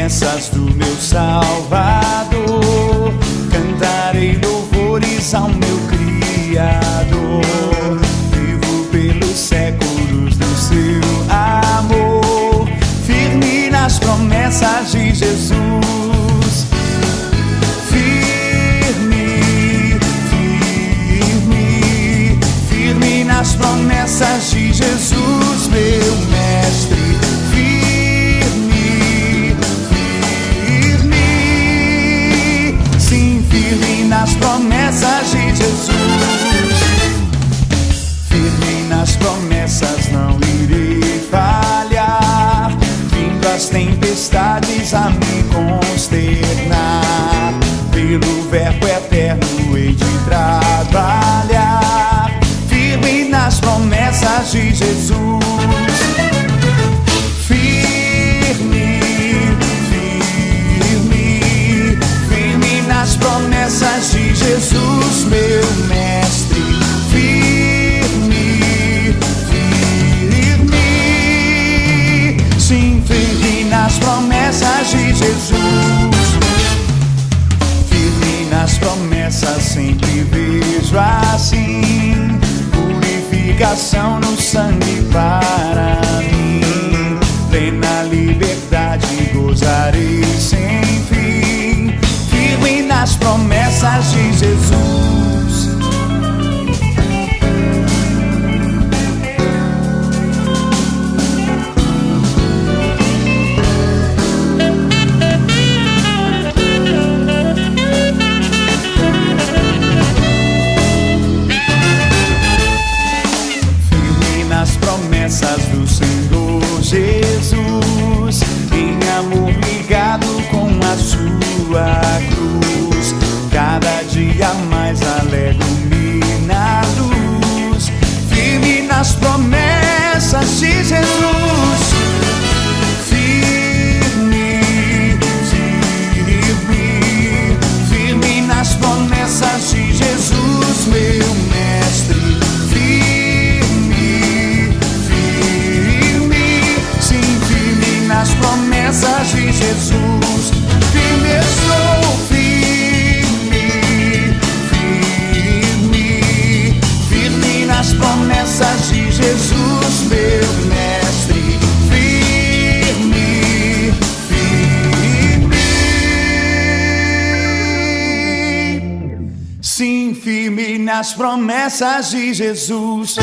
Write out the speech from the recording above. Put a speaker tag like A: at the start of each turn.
A: promessas do meu Salvador, cantarei louvores ao meu Criador. Vivo pelos séculos do seu amor, firme nas promessas de Jesus. Firme nas promessas de Jesus, meu mestre. Nas promessas de Jesus, firme nas promessas, não irei falhar. Vindo as tempestades a me consternar, pelo verbo eterno hei de trabalhar. Firme nas promessas de Jesus. Nas promessas de Jesus, meu mestre. Sim, firme nas promessas de Jesus. Firme nas promessas, sempre vejo assim purificação no sangue para mim. Plena liberdade gozarei sem fim, firme nas promessas de Jesus. Firme nas promessas do Senhor Jesus, em amor ligado com a sua cruz. Cada dia mais alegro-me na luz, firme nas promessas de Jesus. Firme nas promessas de Jesus, meu mestre. Sim, firme nas promessas de Jesus. Firme eu sou, firme nas promessas de Jesus, meu mestre. Sim, firme nas promessas de Jesus.